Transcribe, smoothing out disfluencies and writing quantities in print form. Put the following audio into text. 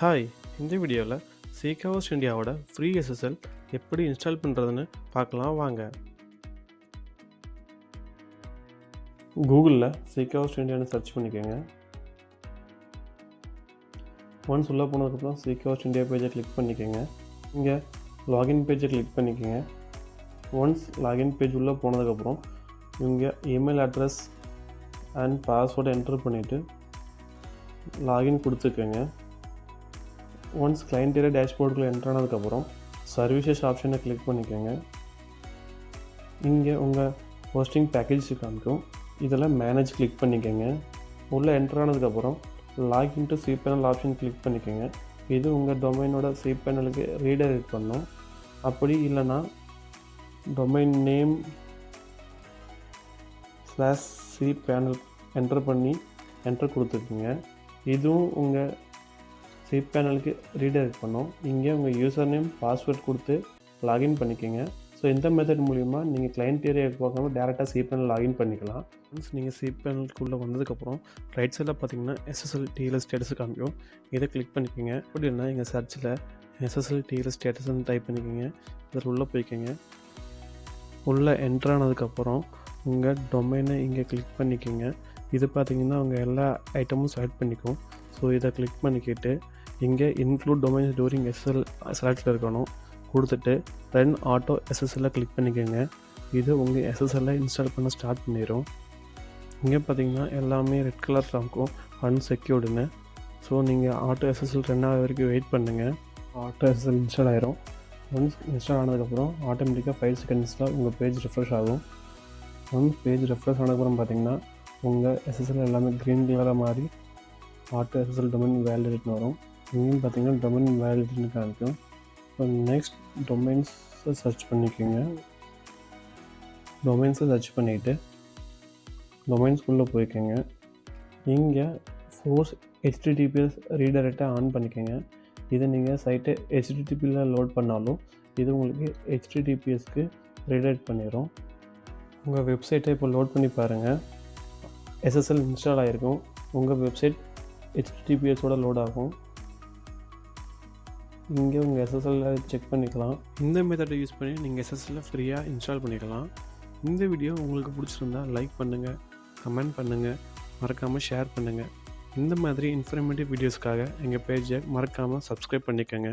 Hi, இந்த வீடியோவில் சீகாவஸ்ட் இந்தியாவோட ஃப்ரீ எஸ்எஸ்எல் எப்படி இன்ஸ்டால் பண்ணுறதுன்னு பார்க்கலாம் வாங்க. கூகுளில் சீகாவஸ்ட் இந்தியான்னு சர்ச் பண்ணிக்கோங்க. ஒன்ஸ் உள்ளே போனதுக்கப்புறம் சீகாவஸ்ட் இந்தியா பேஜை கிளிக் பண்ணிக்கோங்க. இங்கே லாகின் பேஜை கிளிக் பண்ணிக்கோங்க. ஒன்ஸ் லாகின் பேஜ் உள்ளே போனதுக்கப்புறம் இங்கே இமெயில் அட்ரஸ் அண்ட் பாஸ்வேர்டை என்டர் பண்ணிவிட்டு லாகின் கொடுத்துக்கோங்க. ஒன்ஸ் கிளைண்ட் ஏரியா டேஷ்போர்டுக்குள்ளே என்டர் ஆனதுக்கப்புறம் சர்வீசஸ் ஆப்ஷனை கிளிக் பண்ணிக்கோங்க. இங்கே உங்கள் ஹோஸ்டிங் பேக்கேஜ் காமிக்கும். இதில் மேனேஜ் கிளிக் பண்ணிக்கோங்க. உள்ளே என்டர் ஆனதுக்கப்புறம் login to cPanel option click பண்ணிக்கோங்க. இது உங்கள் டொமைனோட cPanelக்கு ரீடைரக்ட் பண்ணும். அப்படி இல்லைன்னா டொமைன் நேம் /cPanel என்டர் பண்ணி என்டர் கொடுத்துக்குங்க. இதுவும் உங்கள் cPanelக்கு ரீடைரக்ட் பண்ணோம். இங்கே உங்கள் யூசர் நேம் பாஸ்வேர்ட் கொடுத்து லாகின் பண்ணிக்கோங்க. ஸோ இந்த மெத்தட் மூலிமா நீங்கள் கிளைண்ட் ஏரியாவுக்கு போகாமல் டேரெக்டாக cPanel லாகின் பண்ணிக்கலாம். ஒன்ஸ் நீங்கள் cPanelக்குள்ளே வந்ததுக்கப்புறம் ரைட் சைடில் பார்த்தீங்கன்னா SSL TLS ஸ்டேட்டஸ் காமிக்கும். இதை கிளிக் பண்ணிக்கோங்க. அப்படி இல்லைனா எங்கள் சர்ச்சில் SSL TLS ஸ்டேட்டஸ்ன்னு டைப் பண்ணிக்கோங்க. இதில் உள்ளே போய்க்கோங்க. உள்ளே என்ட்ரு ஆனதுக்கப்புறம் உங்கள் டொமைனை இங்கே கிளிக் பண்ணிக்கோங்க. இது பார்த்தீங்கன்னா உங்கள் எல்லா ஐட்டமும் செலக்ட் பண்ணிக்கும். ஸோ இதை கிளிக் பண்ணிக்கிட்டு இங்கே இன்க்ளூட் டொமைன்ஸ் டூரிங் SSL செலக்டில் இருக்கணும். கொடுத்துட்டு தென் ஆட்டோ SSLஐ கிளிக் பண்ணிக்கோங்க. இது உங்கள் SSLஐ இன்ஸ்டால் பண்ண ஸ்டார்ட் பண்ணிடும். இங்கே பார்த்தீங்கன்னா எல்லாமே ரெட் கலர் காமிக்கும் அன்செக்யூர்டுன்னு. ஸோ நீங்கள் ஆட்டோ SSL 2 வரைக்கும் வெயிட் பண்ணுங்கள். ஆட்டோ SSL இன்ஸ்டால் ஆயிரும். ஒன்ஸ் இன்ஸ்டால் ஆனதுக்கப்புறம் ஆட்டோமேட்டிக்காக 5 செகண்ட்ஸில் உங்கள் பேஜ் ரெஃப்ரெஷ் ஆகும். ஒன்ஸ் பேஜ் ரெஃப்ரெஷ் ஆனதுக்கப்புறம் பார்த்தீங்கன்னா உங்கள் SSL எல்லாமே க்ரீன் கலராக மாறி ஆட்டோ SSL டொமைன் வேலிடேட்னு வரும். இங்கேயும் பார்த்தீங்கன்னா டொமைன் வேலிடேட்னு காமிக்கும். இப்போ நெக்ஸ்ட் டொமைன்ஸை சர்ச் பண்ணிக்கோங்க. டொமைன்ஸை சர்ச் பண்ணிவிட்டு டொமைன்ஸ்குள்ளே போய்க்கோங்க. இங்கே ஃபோர்ஸ் HTTPS ரீடைரக்டாக ஆன் பண்ணிக்கோங்க. இதை நீங்கள் சைட்டை HTTPயில் லோட் பண்ணாலும் இது உங்களுக்கு HTTPSக்கு ரீடைரக்ட் பண்ணிடும். உங்கள் வெப்சைட்டை இப்போ லோட் பண்ணி பாருங்கள். SSL இன்ஸ்டால் ஆகிருக்கும். உங்கள் வெப்சைட் HTTPSோட லோட் ஆகும். இங்கே உங்கள் SSL செக் பண்ணிக்கலாம். இந்த மெத்தடை யூஸ் பண்ணி நீங்கள் SSL ஃப்ரீயாக இன்ஸ்டால் பண்ணிக்கலாம். இந்த வீடியோ உங்களுக்கு பிடிச்சிருந்தா லைக் பண்ணுங்கள், கமெண்ட் பண்ணுங்கள், மறக்காமல் ஷேர் பண்ணுங்கள். இந்த மாதிரி இன்ஃபர்மேட்டிவ் வீடியோஸ்க்காக எங்கள் பேஜை மறக்காமல் சப்ஸ்கிரைப் பண்ணிக்கோங்க.